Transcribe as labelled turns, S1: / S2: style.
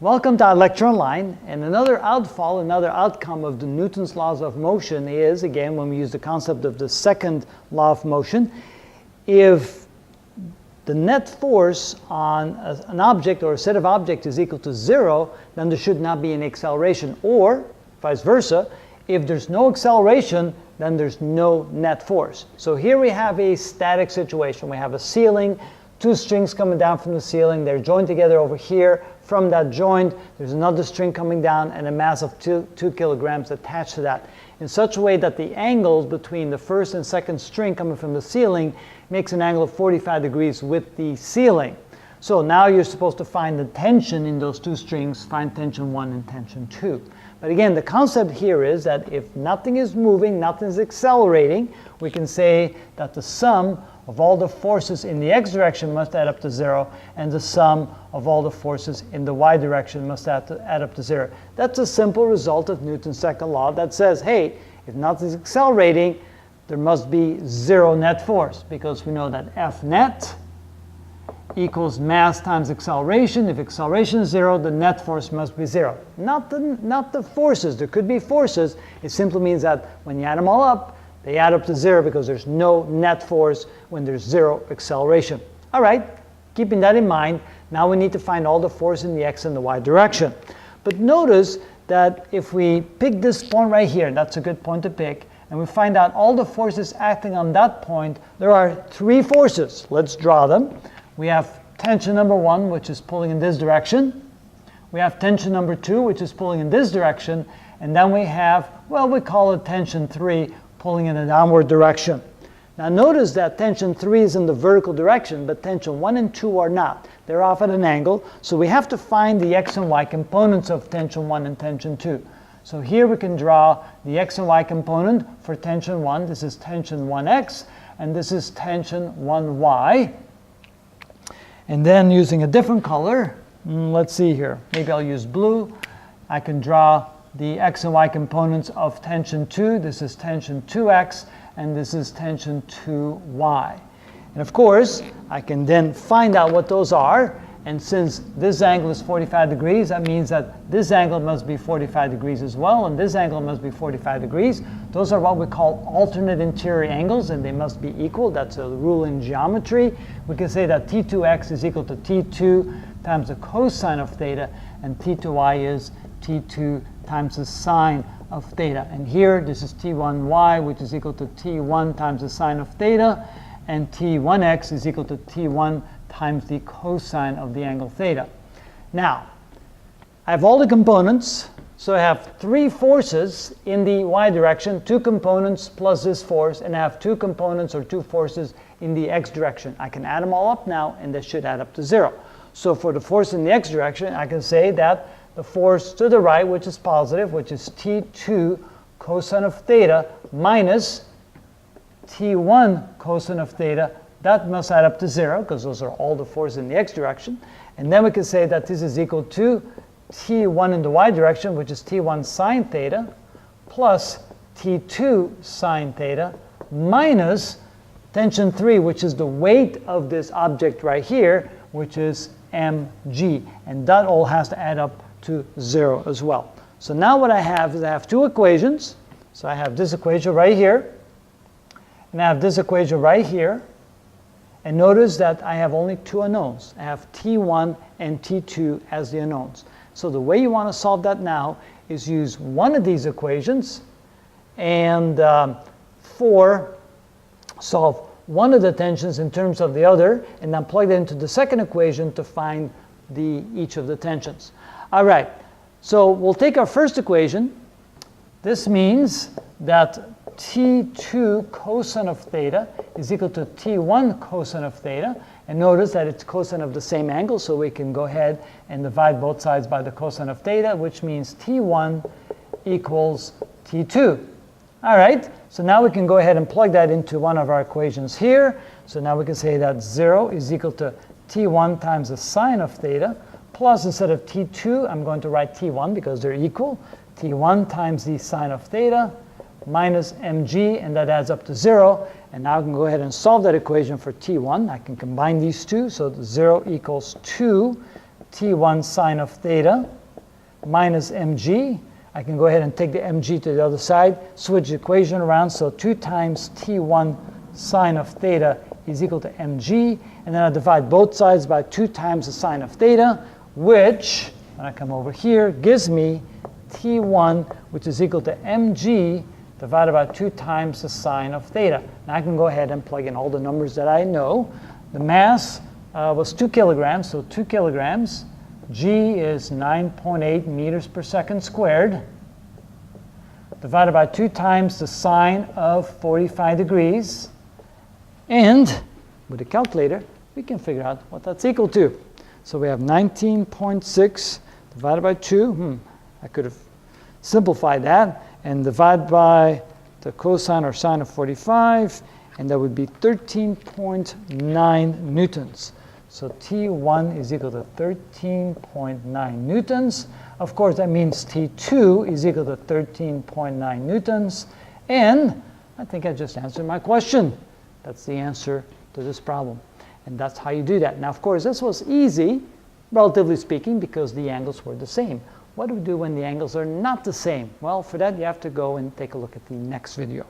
S1: Welcome to our lecture online, and another outcome of the Newton's laws of motion is, again, when we use the concept of the second law of motion, if the net force on an object or a set of objects is equal to 0, then there should not be any acceleration, or vice versa, if there's no acceleration, then there's no net force. So here we have a static situation. We have a ceiling, two strings coming down from the ceiling, they're joined together over here. From that joint, there's another string coming down and a mass of 2 kilograms attached to that, in such a way that the angles between the first and second string coming from the ceiling makes an angle of 45 degrees with the ceiling. So now you're supposed to find the tension in those two strings, find tension 1 and tension 2. But again, the concept here is that if nothing is moving, nothing is accelerating, we can say that the sum of all the forces in the x direction must add up to 0, and the sum of all the forces in the y direction must add up to 0. That's a simple result of Newton's second law that says, hey, if nothing is accelerating, there must be 0 net force, because we know that F net equals mass times acceleration. If acceleration is 0, the net force must be 0. Not the forces. There could be forces. It simply means that when you add them all up, they add up to 0 because there's no net force when there's 0 acceleration. All right, keeping that in mind, now we need to find all the force in the x and the y direction. But notice that if we pick this point right here, that's a good point to pick, and we find out all the forces acting on that point, there are 3 forces. Let's draw them. We have tension number 1, which is pulling in this direction. We have tension number 2, which is pulling in this direction. And then we have, well, we call it tension 3, pulling in a downward direction. Now notice that tension 3 is in the vertical direction, but tension 1 and 2 are not. They're off at an angle, so we have to find the x and y components of tension 1 and tension 2. So here we can draw the x and y component for tension 1. This is tension 1x, and this is tension 1y. And then using a different color, let's see here, maybe I'll use blue. I can draw the x and y components of tension 2. This is tension 2x, and this is tension 2y. And of course, I can then find out what those are. And since this angle is 45 degrees, that means that this angle must be 45 degrees as well, and this angle must be 45 degrees. Those are what we call alternate interior angles, and they must be equal. That's a rule in geometry. We can say that T2x is equal to T2 times the cosine of theta, and T2y is T2 times the sine of theta. And here, this is T1y, which is equal to T1 times the sine of theta, and T1x is equal to T1 times the cosine of the angle theta. Now, I have all the components, so I have 3 forces in the y direction, 2 components plus this force, and I have 2 components or 2 forces in the x direction. I can add them all up now, and they should add up to 0. So for the force in the x direction, I can say that the force to the right, which is positive, which is T2 cosine of theta minus T1 cosine of theta, that must add up to 0, because those are all the forces in the x direction. And then we can say that this is equal to T1 in the y direction, which is T1 sine theta, plus T2 sine theta, minus tension 3, which is the weight of this object right here, which is mg. And that all has to add up to 0 as well. So now what I have is I have 2 equations. So I have this equation right here, and I have this equation right here. And notice that I have only 2 unknowns. I have T1 and T2 as the unknowns. So the way you want to solve that now is use one of these equations and solve one of the tensions in terms of the other, and then plug that into the second equation to find each of the tensions. All right, so we'll take our first equation. This means that T2 cosine of theta is equal to T1 cosine of theta. And notice that it's cosine of the same angle, so we can go ahead and divide both sides by the cosine of theta, which means T1 equals T2. All right, so now we can go ahead and plug that into one of our equations here. So now we can say that 0 is equal to T1 times the sine of theta, plus instead of T2, I'm going to write T1 because they're equal. T1 times the sine of theta minus mg, and that adds up to 0. And now I can go ahead and solve that equation for T1. I can combine these two, so 0 equals 2 T1 sine of theta minus mg. I can go ahead and take the mg to the other side, switch the equation around, so 2 times T1 sine of theta is equal to mg, and then I divide both sides by 2 times the sine of theta, which, when I come over here, gives me T1, which is equal to mg divided by 2 times the sine of theta. Now I can go ahead and plug in all the numbers that I know. The mass was 2 kilograms, so 2 kilograms. G is 9.8 meters per second squared, divided by 2 times the sine of 45 degrees. And with a calculator, we can figure out what that's equal to. So we have 19.6 divided by 2. I could have simplified that and divide by the cosine or sine of 45, and that would be 13.9 newtons. So T1 is equal to 13.9 newtons. Of course, that means T2 is equal to 13.9 newtons. And I think I just answered my question. That's the answer to this problem. And that's how you do that. Now, of course, this was easy, relatively speaking, because the angles were the same. What do we do when the angles are not the same? Well, for that, you have to go and take a look at the next video.